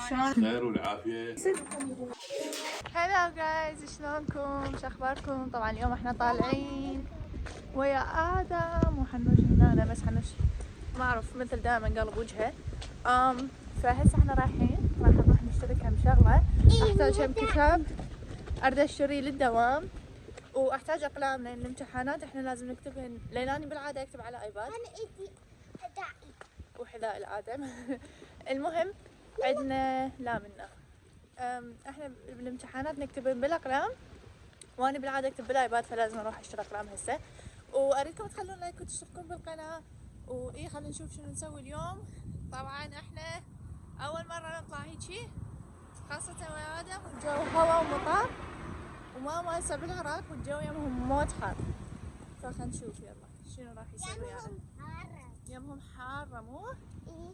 شلون؟ خير والعافية. هلا جايز، شلونكم؟ شو اخباركم؟ طبعا اليوم احنا طالعين ويا ادم وحنوش هنا، بس حنوش ما اعرف مثل دائما قلب وجهه. فهسه احنا راح نروح نشتري كم شغله. احتاج كم كتاب اريد اشتري للدوام، واحتاج اقلام لان الامتحانات احنا لازم نكتبهن، لان انا بالعاده اكتب على ايباد. انا ايدي حذائي وحذاء الادم. المهم عندنا لا منا احنا بالامتحانات نكتبهن بالاقلام، وانا بالعاده اكتب بالايباد، فلازم اروح اشتري اقلام هسه. واريدكم تخلون لايك وتشتركون بالقناه، واي خلينا نشوف شنو نسوي اليوم. طبعا احنا اول مره نطلع هيجي، خاصه ويا ادم، والجو هوا ومطر، وماما هسه بالعراق والجو يمهم موت حار. فخلينا نشوف يلا شنو راح يسوي يعني. يمهم حاره مو؟ ايه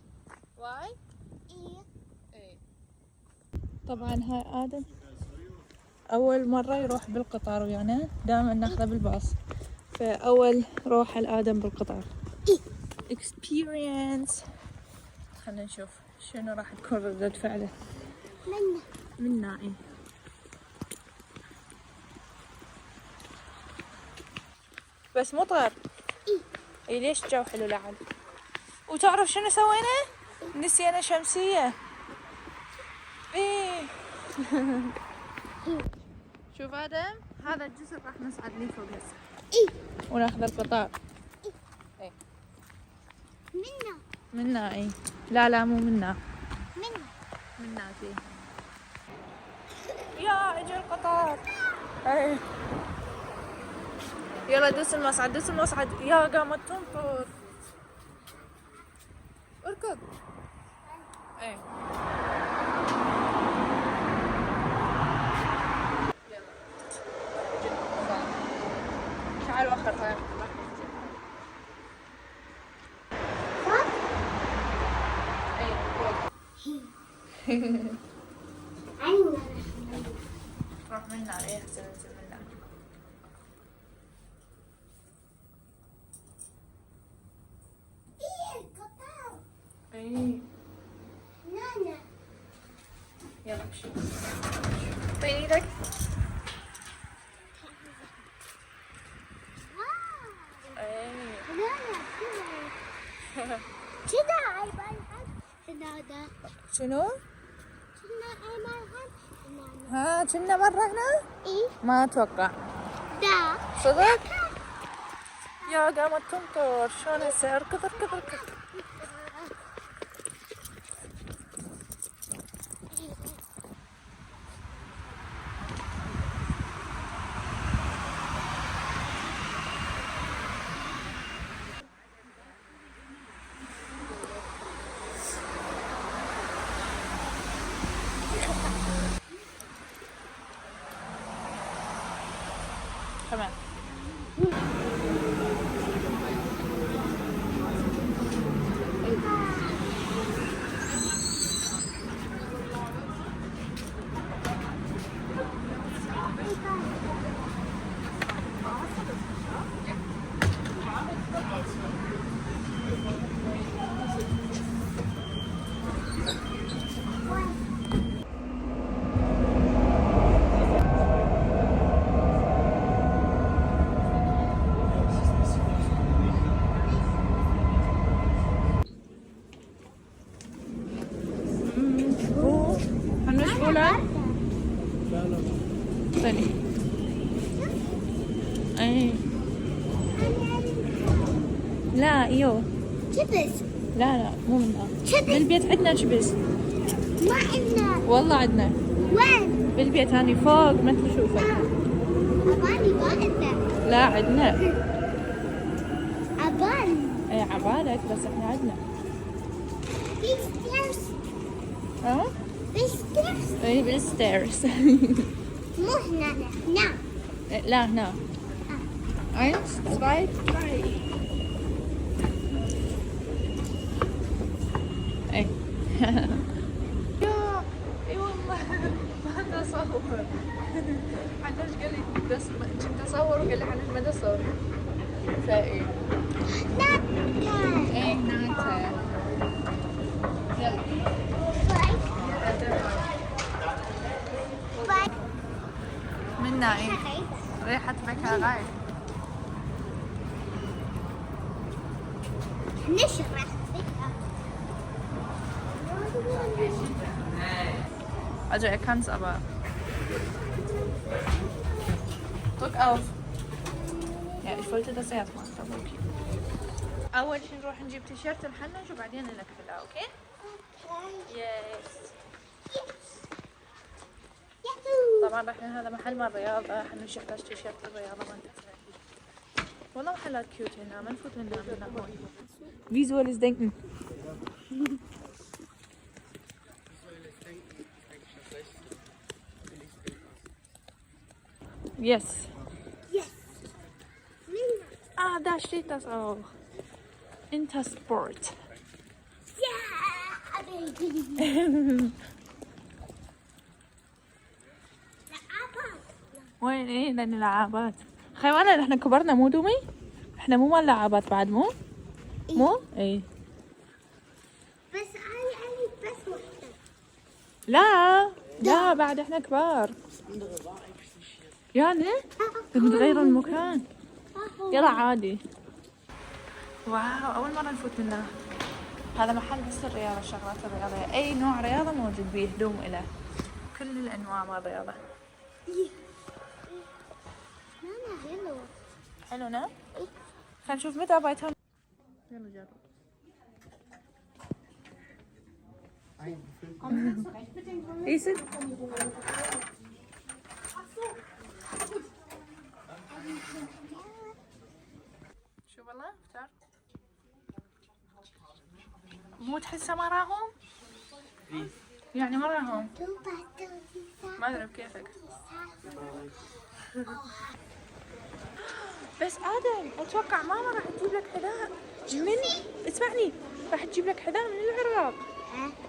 واي؟ ايه ايه. طبعا هاي ادم اول مره يروح بالقطار ويانا، دائما ناخذه بالباص، فاول روحه الادم بالقطار experience. خلينا نشوف شنو راح تكون ردة فعله منا. ايه بس مطر. ايه ليش الجو حلو لعل. وتعرف شنو سوينا؟ نسينا شمسية. ايه. شوف ادم، هذا الجسر راح نصعد ليه فوق هسه وناخذ القطار. ايه منا. ايه لا مو منا فيه. يا اجى القطار. ايه يلا دوس المصعد يا قامت تنطر. اركض. ايه تعال وخر هاي. روح منا عليه هسه ننزل منا. ايه نانا يلا امشي. طيب ايدك. ايه كذا عيبان هذا شنو؟ كنا عيبان ها كنا مرة هنا؟ ايه ما اتوقع. دا صدق؟ يا قامت تمطر، شلون هسه؟ اركض. تمام. حنوش ثاني. اي لا ايوه شبس لا مو منها. شبس بالبيت عندنا شبس. ما عندنا والله عندنا وين؟ بالبيت هاني فوق ما تشوفه. أباني ما عندنا لا عندنا. أباني اي عبالك بس احنا عندنا. بالستيرز ها؟ بالستيرز اي بالستيرز. مو هنا هنا لا هنا. Eins, zwei, drei. اي. يا اي والله ما اصور. حنوش قال لي بس كنت اصور وقال لي حنوش ما تصور. فاي ناتا اي هناك. يلا. باي نايم. غريبة. ريحة فاكهة غايب. نشرح Also er kann es, aber... Drück auf. Ja, ich wollte das erst machen, aber okay. أول شي نروح نجيب تيشيرت الحنج وبعدين نكفلها، أوكي؟ يس. طبعا رايحين هذا محل مال رياضة، حنوش يحتاج تيشيرت الرياضة ما انتهى. والله محلات كيوت هنا، ما نفوت هنا من هون. Visuelles Denken. Yes. Yes. Ah, da steht das auch. Intersport. Yeah, baby. وين ايه للعابات. خيوانا احنا كبرنا مو دومي؟ احنا مو مال لعابات بعد مو؟ مو؟ ايه. بس علي بس واحدة. لا بعد احنا كبار. يعني بنتغير المكان. يلا عادي. واو اول مرة نفوت منه. هذا محل بس الرياضة، الشغلات الرياضية، اي نوع رياضة موجود بيه هدوم إله كل الانواع مال الرياضة. ماما حلو. حلو نعم؟ خلينا نشوف متى بايتهم. يلا جرب. ايسد شو والله افتر مو تحسه ما راهم؟ يعني ما راهم؟ ما ادري بكيفك. بس آدم أتوقع ماما راح تجيب لك حذاء اسمعني، راح تجيب لك حذاء من العراق.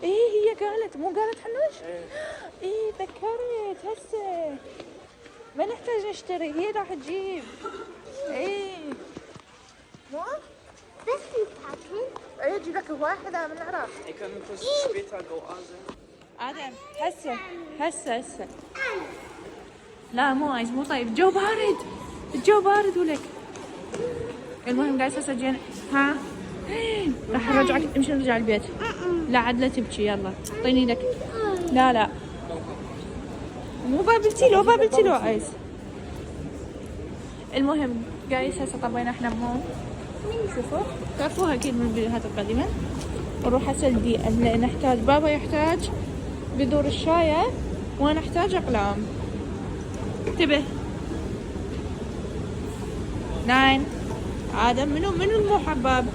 إيه هي قالت، مو قالت حنوش؟ إيه ذكرت هسه ما نحتاج نشتري، هي راح تجيب. إيه مو؟ بس نتاكل. إيه تجيب لك هواي حذاء من العراق. Ik kan het pas später go آدم هسه لا مو عايز، مو طيب، الجو بارد ولك. المهم جايز هسه جينا ها راح ارجعك، امشي نرجع البيت. لا عاد لا تبكي، يلا اعطيني ايدك. لا مو بابلتي له عايز. المهم جايز هسه طبينا احنا بهون، شوفوا تعرفوها اكيد من الفيديوهات القديمة. نروح هسه الدي ان نحتاج، بابا يحتاج بذور الشاية وانا احتاج اقلام. انتبه. 9 آدم منو مو حباب؟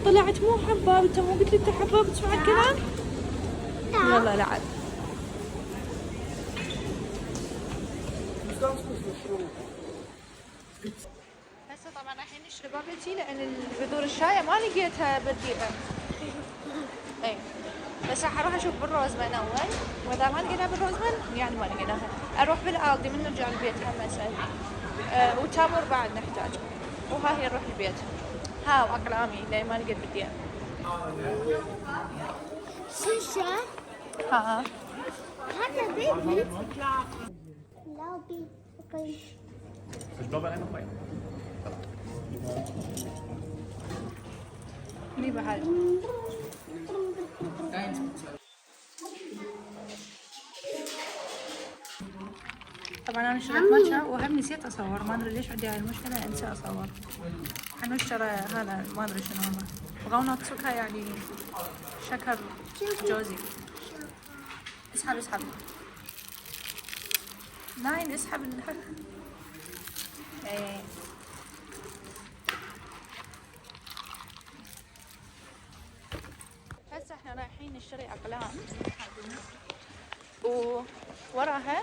طلعت مو حباب، انت مو قلت لي انت حباب تسمع الكلام؟ يلا لعب. هسه طبعا رايحين نشتري بابل تي لان بذور الشاي ما لقيتها بالديره. اي بس راح اروح اشوف بالروزمان اول، واذا ما لقيناها بالروزمان يعني ما لقيناها اروح بالالدي من نرجع البيت هم اسال. وتامر بعد نحتاج، وها هي نروح البيت. ها واقلامي لين ما لقيت بالديره. شيشة. ها هذا بيبي. لا بيبي. لي بحال. طبعا انا شريت ماتشا وهم نسيت اصور، ما ادري ليش عندي هاي المشكله، انسى اصور. حنشتري هذا ما ادري شنو هذا، بغاونا تسوكها يعني شكر جوزي. اسحب 9 اسحب ايه. هسه احنا رايحين نشتري اقلام ووراها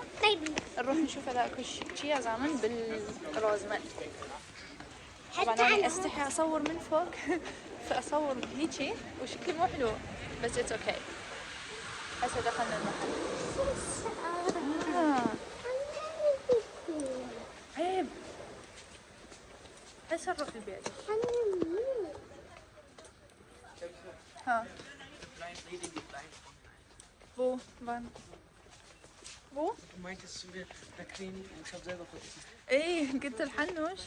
نروح نشوف اذا اكو شي زامن بالروزمان. طبعا انا استحي اصور من فوق فاصور هيجي وشكل مو حلو بس اتس اوكي. هسه دخلنا المحل. عيب هسه نروح البيت. ها بو بان wo? Du meintest, wir kriegen ich habe selber vergessen. ايه قلت الحنوش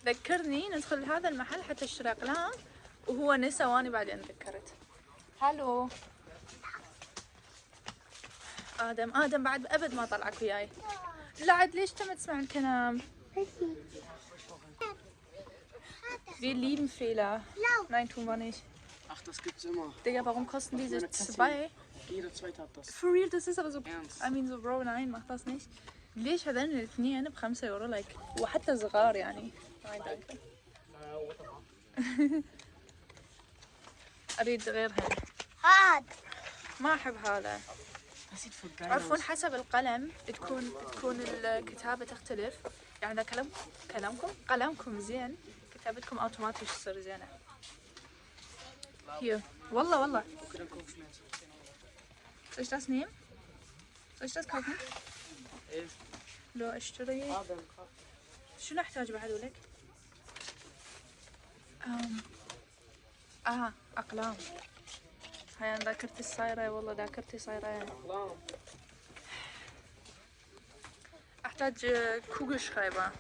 ذكرني ندخل هذا المحل حتى اشتري اقلام وهو نسى واني بعدين ذكرت. هالو ادم بعد ابد ما طلعك وياي. لا عاد ليش ما تسمع الكلام؟ Wir lieben Fehler. Nein, tun wir nicht. Ach, das gibt's immer. Digga, warum kosten diese 2? Jeder zweite hat das. For real, das ist aber so. Ernst? I mean so bro, nein, mach das nicht. ليش هذين الاثنين ب5 € like وحتى صغار يعني. nein danke. اريد غيرها. هاد ما احب هذا. Das sieht voll geil تعرفون aus. حسب القلم تكون الكتابة تختلف. يعني إذا قلمكم زين كتابتكم اوتوماتيش تصير زينة. Hier. والله. Okay, dann kauf ich mir jetzt 10 €. Soll ich das nehmen? Soll ich das kaufen؟ 11. لو اشتري Adam, krass. شنو احتاج بعد ولك؟ اقلام. هاي انا ذاكرتي صايرة والله ذاكرتي صايرة. Alarm. احتاج Kugelschreiber.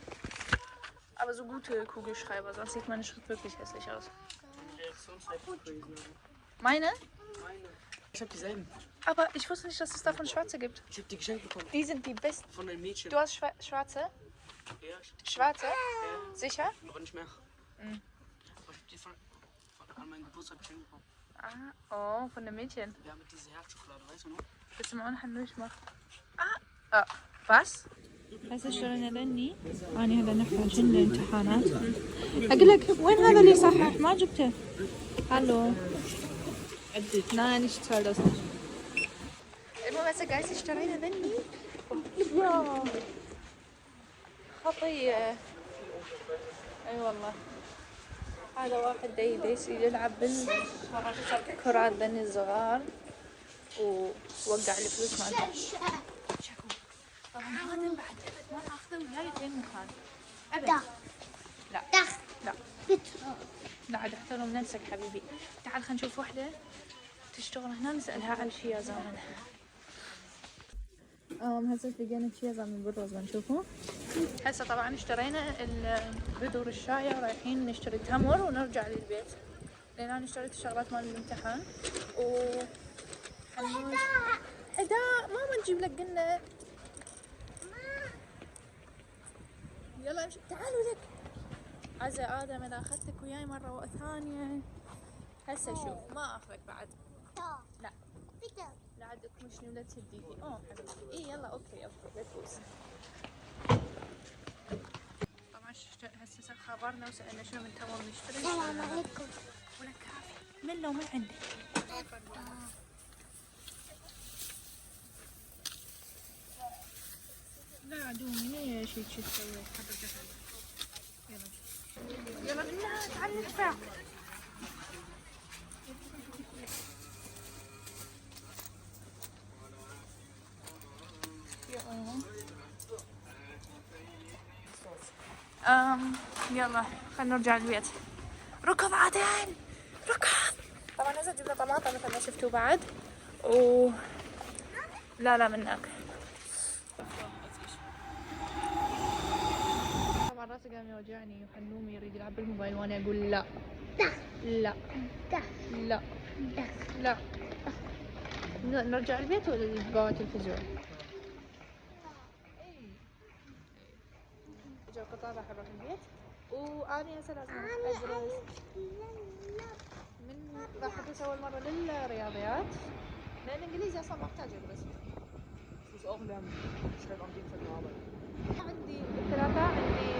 Aber so gute Kugelschreiber, sonst sieht meine Schrift wirklich hässlich aus. Sonst halt crazy. Meine? Meine. Ich hab dieselben. Aber ich wusste nicht, dass es davon schwarze gibt. Ich hab die geschenkt bekommen. Die sind die besten. Von einem Mädchen. Du hast schwarze? Ja, ich Schwarze? Sicher? aber nicht mehr. Mhm. Aber ich hab die an meinem Geburtstag geschenkt bekommen. Oh, von dem Mädchen. Ja, mit dieser Herzschokolade, weißt du noch? بس ما نحن ليش ما بس هسه اشترينا ذني. أنا هذا نحتاج الامتحانات. أقول لك وين هذا اللي صحح ما جبته؟ هالو. Nein, ich zahle das nicht. المهم هسه جايز اشترينا ذني. يا خطية. أي والله. هذا واحد يديس يلعب بالكرات ذني الصغار ووقع الفلوس مالته. شكو. طبعا هذا بعد أبد ما أخذه وياي في مكان. أبد. لا. لا. لا عاد احترم نفسك حبيبي. تعال خلينا نشوف وحدة تشتغل هنا نسألها عن شي يا زمان. هسه لقينا شي يا زمان بالروز بنشوفه. هسه طبعا اشترينا البذور الشاي ورايحين نشتري تمر ونرجع للبيت. لأن أنا اشتريت الشغلات مال الامتحان حنوش حداء ماما نجيب لك قلنا. يلا امشي تعالوا لك. عزة آدم إذا أخذتك وياي مرة ثانية هسه شوف ما أخذك بعد. لا لا عندك مشنو لا تهديني. حبيبي إيه يلا أوكي لا تبوس. طبعا هسه خبرنا وسألنا شنو من تمر نشتري. السلام عليكم. ولا كافي من لو من عندك. لا عدومي ليش هيك تسوي حبة جهل. يلا لا تعال ندفع. يلا خلينا نرجع البيت. ركض عدن ركض. طبعا هسه جبنا طماطم مثل ما شفتوا بعد لا منك. طبعا راسي قام يوجعني وحنومي يريد يلعب بالموبايل وانا اقول لا لا لا لا. نرجع البيت ولا نبغى تلفزيون؟ اجا قطار راح اروح البيت واني هسه لازم ادرس من راح ادرس اول مره للرياضيات لان الانجليزي اصلا ما احتاج ادرس. Ich muss auch lernen. Ich schreibe am Dienstag eine Arbeit. عندي الثلاثاء عندي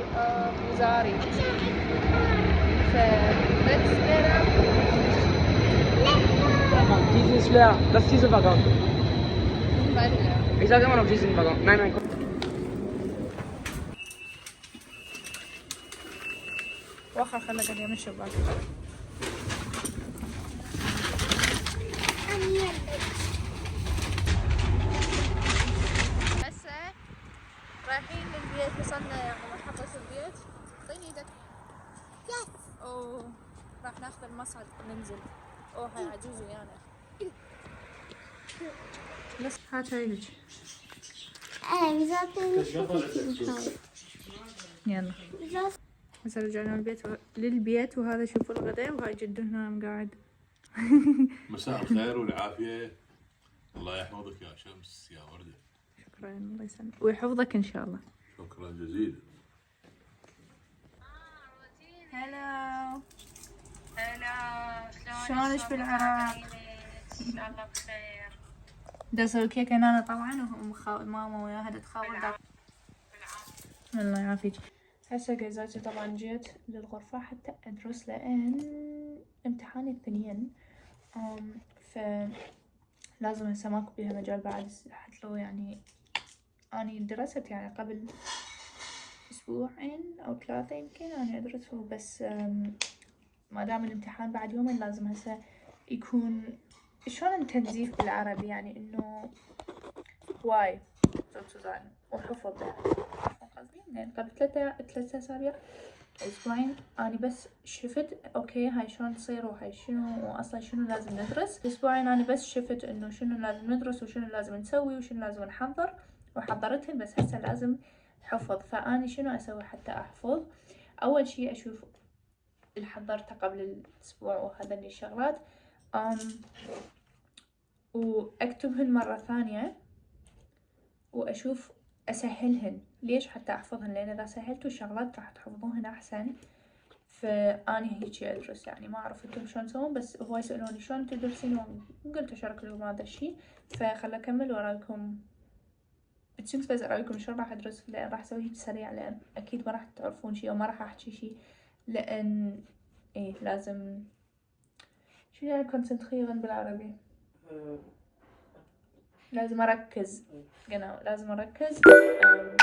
وزاري Diese ist leer. Das ist diese Waggon. Ich sage immer noch diesen Waggon. Nein, komm. واخر خلنا قاعد من الشباك. هسه رايحين للبيت. وصلنا يا عمر حطيت البيت. اعطيني ايدك. راح ناخذ المصعد ننزل. هاي عجوز ويانا. بس هات هاي لك. wir sollten nicht vergessen. يلا Wir sollten هسه رجعنا للبيت وهذا شوفوا الغداء وهاي جدو هنا قاعد. مساء الخير والعافية. الله يحفظك يا شمس يا وردة. شكرا الله يسلمك ويحفظك ان شاء الله. شكرا جزيلا. هلا هلا شلونك في العراق؟ ان شاء الله بخير. دا اسوي كيك انا طبعا ماما وياها دا تخاول. الله يعافيك. هسه جايزاتي طبعا جيت للغرفة حتى ادرس لان امتحاني الثنين فلازم هسه ماكو بيها مجال بعد حتى لو يعني اني درست يعني قبل اسبوعين او 3 يمكن اني ادرسه بس ما دام الامتحان بعد يومين لازم هسه يكون شلون تنزيف بالعربي يعني انه واي صوت وحفظ قصدي يعني قبل 3 أسابيع اسبوعين اني بس شفت اوكي هاي شلون تصير وهاي شنو واصلا شنو لازم ندرس. اسبوعين اني بس شفت انه شنو لازم ندرس وشنو لازم نسوي وشنو لازم نحضر وحضرتهن بس هسه لازم حفظ. فاني شنو اسوي حتى احفظ؟ اول شي اشوف اللي حضرته قبل الاسبوع وهذا الشغلات واكتبهن مرة ثانية واشوف اسهلهن. ليش؟ حتى احفظهن لان اذا سهلتوا الشغلات راح تحفظوهن احسن. فاني هيجي ادرس يعني ما اعرف انتم شلون تسوون بس هو يسألوني شلون تدرسين وقلت اشارك لكم هذا الشي. فخل اكمل ورايكم بتشوف بس ارايكم شلون راح ادرس لان راح اسوي هيك سريع لان اكيد ما راح تعرفون شي او ما راح احكي شي لان ايه لازم شو يعني كونسنتريرن بالعربي لازم اركز لازم اركز فإيه